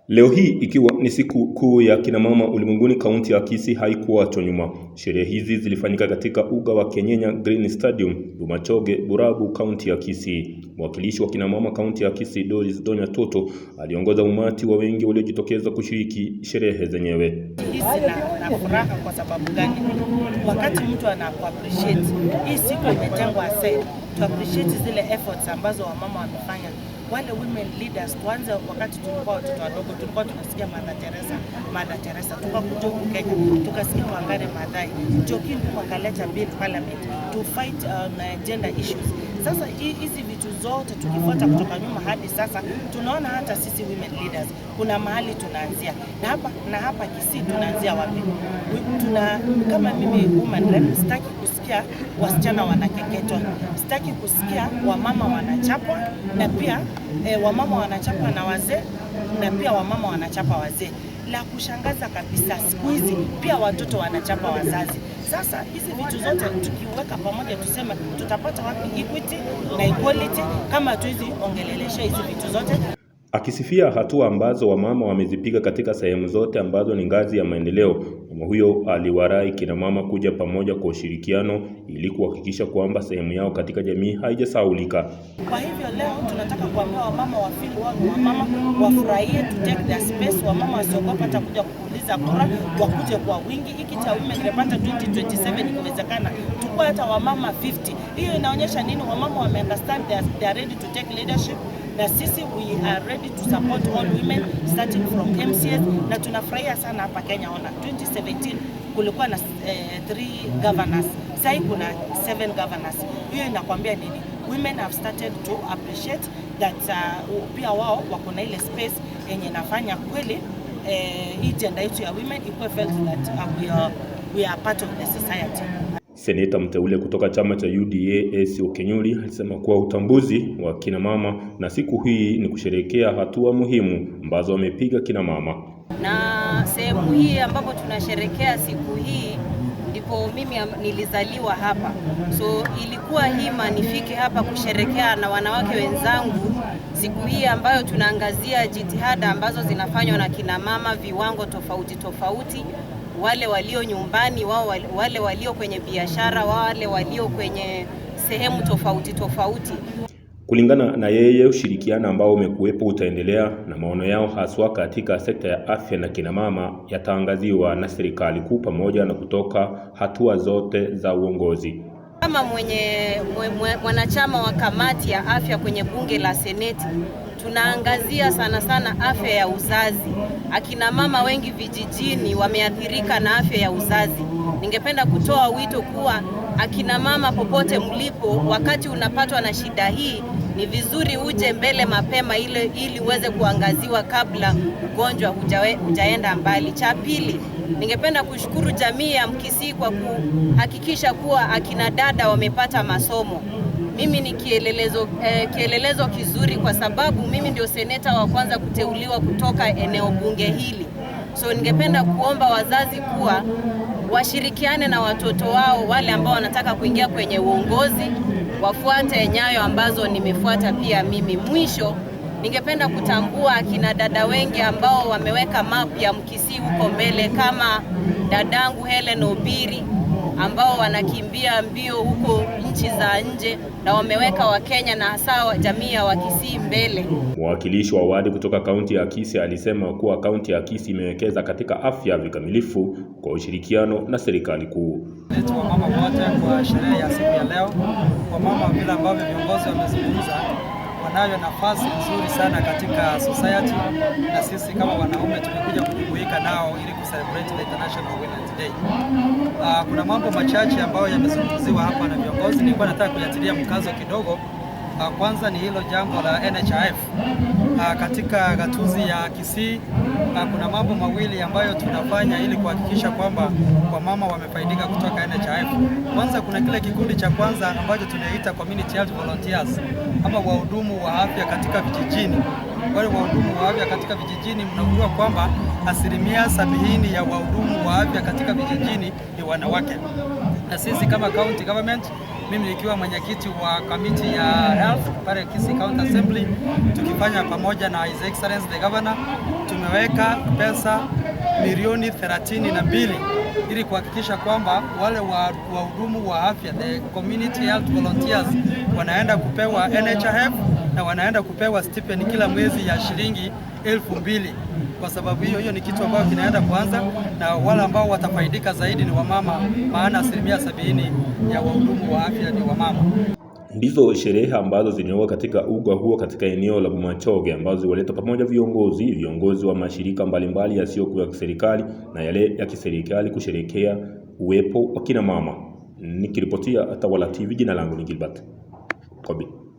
Leo hii ikiwa ni siku kuu ya kina mama ulimwenguni, kaunti ya Kisii haikuachwa nyuma. Sherehe hizi zilifanyika katika uga wa Kenyenya Green Stadium, Lumachoge, Burabu, kaunti ya Kisii. Mwakilishi wa kina mama kaunti ya Kisii, Doris Donya Toto, aliongoza umati wa wengi waliojitokeza kushiriki sherehe zenyewe. Na furaha kwa sababu gani? Wakati mtu anakuappreciate, hii siku imetengwa aside to appreciate zile efforts ambazo wamama wamefanya. Wale women leaders, kwanza wakati tulikuwa watoto wadogo tulikuwa tunasikia Mother Teresa, tukakuja huku Kenya tukasikia Wangari Maathai, Joaquin wakaleta bill parliament to fight gender issues. Sasa hizi vitu zote tukifuata kutoka nyuma hadi sasa, tunaona hata sisi women leaders kuna mahali tunaanzia, na hapa Kisii tunaanzia wapi? Kama mimi woman rep, sitaki kusikia wasichana wanakeketwa, sitaki kusikia wamama wanachapwa, na pia wamama wanachapwa na wazee, na pia wamama wanachapa wazee. La kushangaza kabisa, siku hizi pia watoto wanachapa wazazi. Sasa hizi vitu zote tukiweka pamoja, tuseme tutapata wapi equity na equality kama tuizi ongelelesha hizi vitu zote? Akisifia hatua ambazo wamama wamezipiga katika sehemu zote ambazo ni ngazi ya maendeleo, mama huyo aliwarai kina mama kuja pamoja kwa ushirikiano ili kuhakikisha kwamba sehemu yao katika jamii haijasahaulika. Kwa hivyo leo tunataka kuambia wamama wafili wao, wamama wafurahie to take their space, wamama wasiogopa hata kuja kuuliza kura, wakuje kwa wingi. Hiki cha women repata 2027 ikiwezekana tukua hata wamama 50. Hiyo inaonyesha nini? Wamama wameunderstand they are ready to take leadership. Na sisi we are ready to support all women starting from MCS, na tunafurahia sana hapa Kenya. Ona 2017 kulikuwa na 3 governors, sasa kuna 7 governors. Hiyo inakwambia nini? Women have started to appreciate that pia wao wako na ile space yenye nafanya kweli hii gender yetu ya women ikuwe felt that we are part of the society. Seneta mteule kutoka chama cha UDA Essy Okenyuri alisema kuwa utambuzi wa kina mama na siku hii ni kusherehekea hatua muhimu ambazo wamepiga kina mama. Na sehemu hii ambapo tunasherehekea siku hii ndipo mimi nilizaliwa hapa. So ilikuwa hima nifike hapa kusherehekea na wanawake wenzangu siku hii ambayo tunaangazia jitihada ambazo zinafanywa na kina mama viwango tofauti tofauti. Wale walio nyumbani, wale walio kwenye biashara, wale walio kwenye sehemu tofauti tofauti. Kulingana na yeye, ushirikiano ambao umekuwepo utaendelea, na maono yao haswa katika sekta ya afya na kina mama yataangaziwa na serikali kuu pamoja na kutoka hatua zote za uongozi. Kama mwanachama wa kamati ya afya kwenye bunge la Seneti, tunaangazia sana afya ya uzazi. Akina mama wengi vijijini wameathirika na afya ya uzazi. Ningependa kutoa wito kuwa akina mama popote mlipo, wakati unapatwa na shida hii, ni vizuri uje mbele mapema ili uweze kuangaziwa kabla ugonjwa hujaenda mbali. Cha pili, ningependa kushukuru jamii ya Mkisii kwa kuhakikisha kuwa akina dada wamepata masomo. Mimi ni kielelezo kizuri kwa sababu mimi ndio seneta wa kwanza kuteuliwa kutoka eneo bunge hili. So ningependa kuomba wazazi kuwa washirikiane na watoto wao wale ambao wanataka kuingia kwenye uongozi, wafuate nyayo ambazo nimefuata pia mimi. Mwisho, ningependa kutambua akina dada wengi ambao wameweka map ya Mkisii huko mbele, kama dadangu Helen Obiri ambao wanakimbia mbio huko nchi za nje, na wameweka Wakenya na hasa jamii ya Wakisii mbele. Mwakilishi wa wadi kutoka kaunti ya Kisii alisema kuwa kaunti ya Kisii imewekeza katika afya vikamilifu kwa ushirikiano na serikali kuu. Wamama wote kwa sherehe ya siku ya leo, wamama vile ambavyo viongozi wamezungumza, wanayo nafasi nzuri sana katika society, na sisi kama wanaume tumekuja kujumuika nao ili kucelebrate the International Women's Day. Kuna mambo machache ambayo yamezungumziwa hapa na viongozi, nilikuwa nataka kuyatilia mkazo kidogo. Kwanza ni hilo jambo la NHIF. Katika gatuzi ya Kisii kuna mambo mawili ambayo tunafanya ili kuhakikisha kwamba wamama wamefaidika kutoka NHIF. Kwanza kuna kile kikundi cha kwanza ambacho tunaita community health volunteers, ama wahudumu wa afya katika vijijini. Wale wahudumu wa afya katika vijijini, mnajua kwamba 70% ya wahudumu wa afya katika vijijini ni wanawake. Na sisi kama county government, mimi nikiwa mwenyekiti wa committee ya health pale Kisii County Assembly, tukifanya pamoja na His Excellency the Governor, tumeweka pesa milioni 32 ili kuhakikisha kwamba wale wahudumu wa afya, the community health volunteers, wanaenda kupewa NHIF na wanaenda kupewa stipend kila mwezi ya shilingi 2,000. Kwa sababu hiyo ni kitu ambayo kinaenda kuanza, na wale ambao watafaidika zaidi ni wamama, maana 70% ya wahudumu wa afya ni wamama. Ndizo sherehe ambazo zilinoga katika uga huo katika eneo la Bomachoge, ambazo ziwaleta pamoja viongozi wa mashirika mbalimbali yasiyokuwa ya kiserikali na yale ya kiserikali kusherekea uwepo wa kina mama. Nikiripotia Tawala TV, jina langu ni Gilbert Kobi.